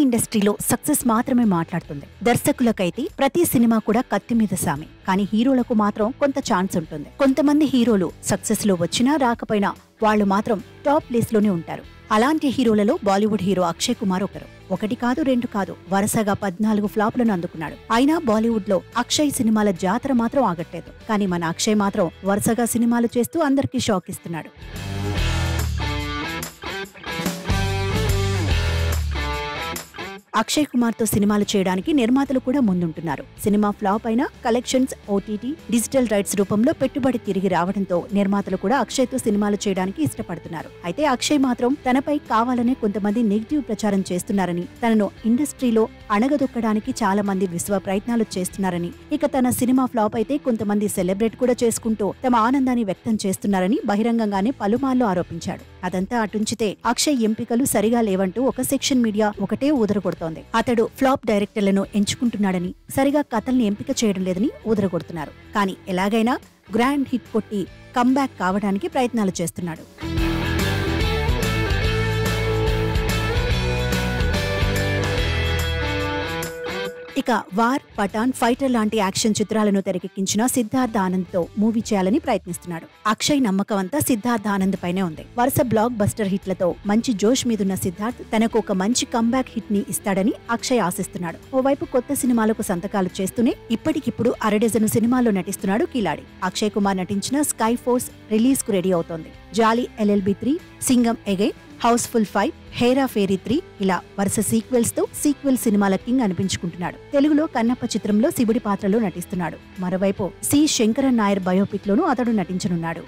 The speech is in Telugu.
ఇండస్ట్రీలో సక్సెస్ మాత్రమే మాట్లాడుతుంది. దర్శకులకైతే ప్రతి సినిమా కూడా కత్తి మీద సామే. కానీ హీరోలకు మాత్రం కొంత ఛాన్స్ ఉంటుంది. కొంతమంది హీరోలు సక్సెస్ లో వచ్చినా రాకపోయినా వాళ్లు మాత్రం టాప్ ప్లేస్ లోనే ఉంటారు. అలాంటి హీరోలలో బాలీవుడ్ హీరో అక్షయ్ కుమార్ ఒకరు. ఒకటి కాదు రెండు కాదు వరుసగా 14 ఫ్లాప్లను అందుకున్నాడు. అయినా బాలీవుడ్ లో అక్షయ్ సినిమాల జాతర మాత్రం ఆగట్లేదు. కానీ మన అక్షయ్ మాత్రం వరుసగా సినిమాలు చేస్తూ అందరికీ షాక్ ఇస్తున్నాడు. అక్షయ్ కుమార్ తో సినిమాలు చేయడానికి నిర్మాతలు కూడా ముందుంటున్నారు. సినిమా ఫ్లాప్ అయినా కలెక్షన్స్, ఓటీటీ, డిజిటల్ రైట్స్ రూపంలో పెట్టుబడి తిరిగి రావడంతో నిర్మాతలు కూడా అక్షయ్ తో సినిమాలు చేయడానికి ఇష్టపడుతున్నారు. అయితే అక్షయ్ మాత్రం తనపై కావాలనే కొంతమంది నెగిటివ్ ప్రచారం చేస్తున్నారని, తనను ఇండస్ట్రీలో అణగదొక్కడానికి చాలా మంది విశ్వ ప్రయత్నాలు చేస్తున్నారని, ఇక తన సినిమా ఫ్లాప్ అయితే కొంతమంది సెలబ్రేట్ కూడా చేసుకుంటూ తమ ఆనందాన్ని వ్యక్తం చేస్తున్నారని బహిరంగంగానే పలుమార్లు ఆరోపించాడు. అదంతా అటుంచితే అక్షయ్ ఎంపికలు సరిగా లేవంటూ ఒక సెక్షన్ మీడియా ఒకటే ఊదరగొడుతోంది. అతడు ఫ్లాప్ డైరెక్టర్లను ఎంచుకుంటున్నాడని, సరిగా కథల్ని ఎంపిక చేయడం లేదని ఊదరగొడుతున్నారు. కానీ ఎలాగైనా గ్రాండ్ హిట్ కొట్టి కంబ్యాక్ కావడానికి ప్రయత్నాలు చేస్తున్నాడు. ఇక వార్, పఠాన్, ఫైటర్ లాంటి యాక్షన్ చిత్రాలను తెరకెక్కించిన సిద్ధార్థ్ ఆనంద్ తో మూవీ చేయాలని ప్రయత్నిస్తున్నాడు. అక్షయ్ నమ్మకం అంతా సిద్ధార్థ్ ఆనంద్ పైనే ఉంది. వరుస బ్లాక్ బస్టర్ హిట్లతో మంచి జోష్ మీదున్న సిద్ధార్థ్ తనకు ఒక మంచి కంబ్యాక్ హిట్ ని ఇస్తాడని అక్షయ్ ఆశిస్తున్నాడు. ఓవైపు కొత్త సినిమాలకు సంతకాలు చేస్తూనే ఇప్పటికిప్పుడు అరడజను సినిమాల్లో నటిస్తున్నాడు కిలాడి. అక్షయ్ కుమార్ నటించిన స్కై ఫోర్స్ రిలీజ్ కు రెడీ అవుతోంది. Jolly LLB 3, Singham again, Housefull 5, Hera Pheri 3 ఇలా వరుస సీక్వెల్స్ తో సీక్వెల్ సినిమాల కింగ్ అనిపించుకుంటున్నాడు. తెలుగులో కన్నప్ప చిత్రంలో శివుడి పాత్రలో నటిస్తున్నాడు. మరోవైపు సి శంకరన్ నాయర్ బయోపిక్ లోనూ అతడు నటించనున్నాడు.